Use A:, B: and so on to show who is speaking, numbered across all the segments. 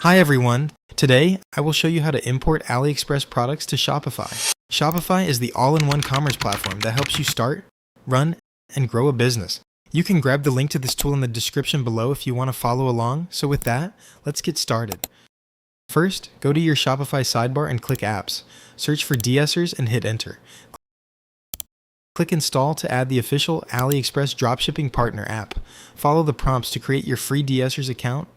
A: Hi everyone! Today, I will show you how to import AliExpress products to Shopify. Shopify is the all-in-one commerce platform that helps you start, run, and grow a business. You can grab the link to this tool in the description below if you want to follow along. So with that, let's get started. First, go to your Shopify sidebar and click Apps. Search for de-essers and hit Enter. Click Install to add the official AliExpress dropshipping partner app. Follow the prompts to create your free de-essers account.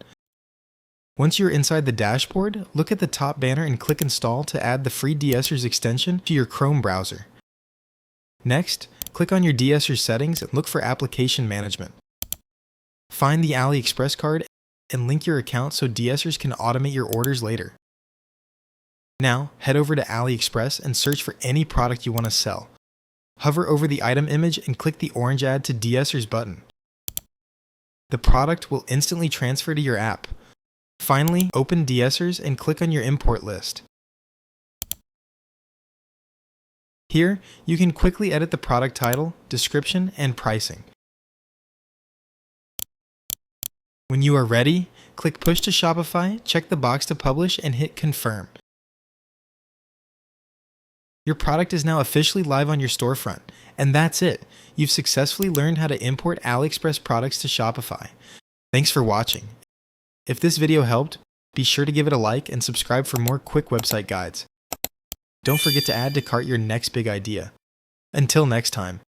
A: Once you're inside the dashboard, look at the top banner and click Install to add the free de-essers extension to your Chrome browser. Next, click on your de-essers settings and look for Application Management. Find the AliExpress card and link your account so de-essers can automate your orders later. Now, head over to AliExpress and search for any product you want to sell. Hover over the item image and click the orange Add to de-essers button. The product will instantly transfer to your app. Finally, open de-essers and click on your import list. Here, you can quickly edit the product title, description, and pricing. When you are ready, click Push to Shopify, check the box to publish, and hit Confirm. Your product is now officially live on your storefront, and that's it. You've successfully learned how to import AliExpress products to Shopify. Thanks for watching. If this video helped, be sure to give it a like and subscribe for more quick website guides. Don't forget to add to cart your next big idea. Until next time.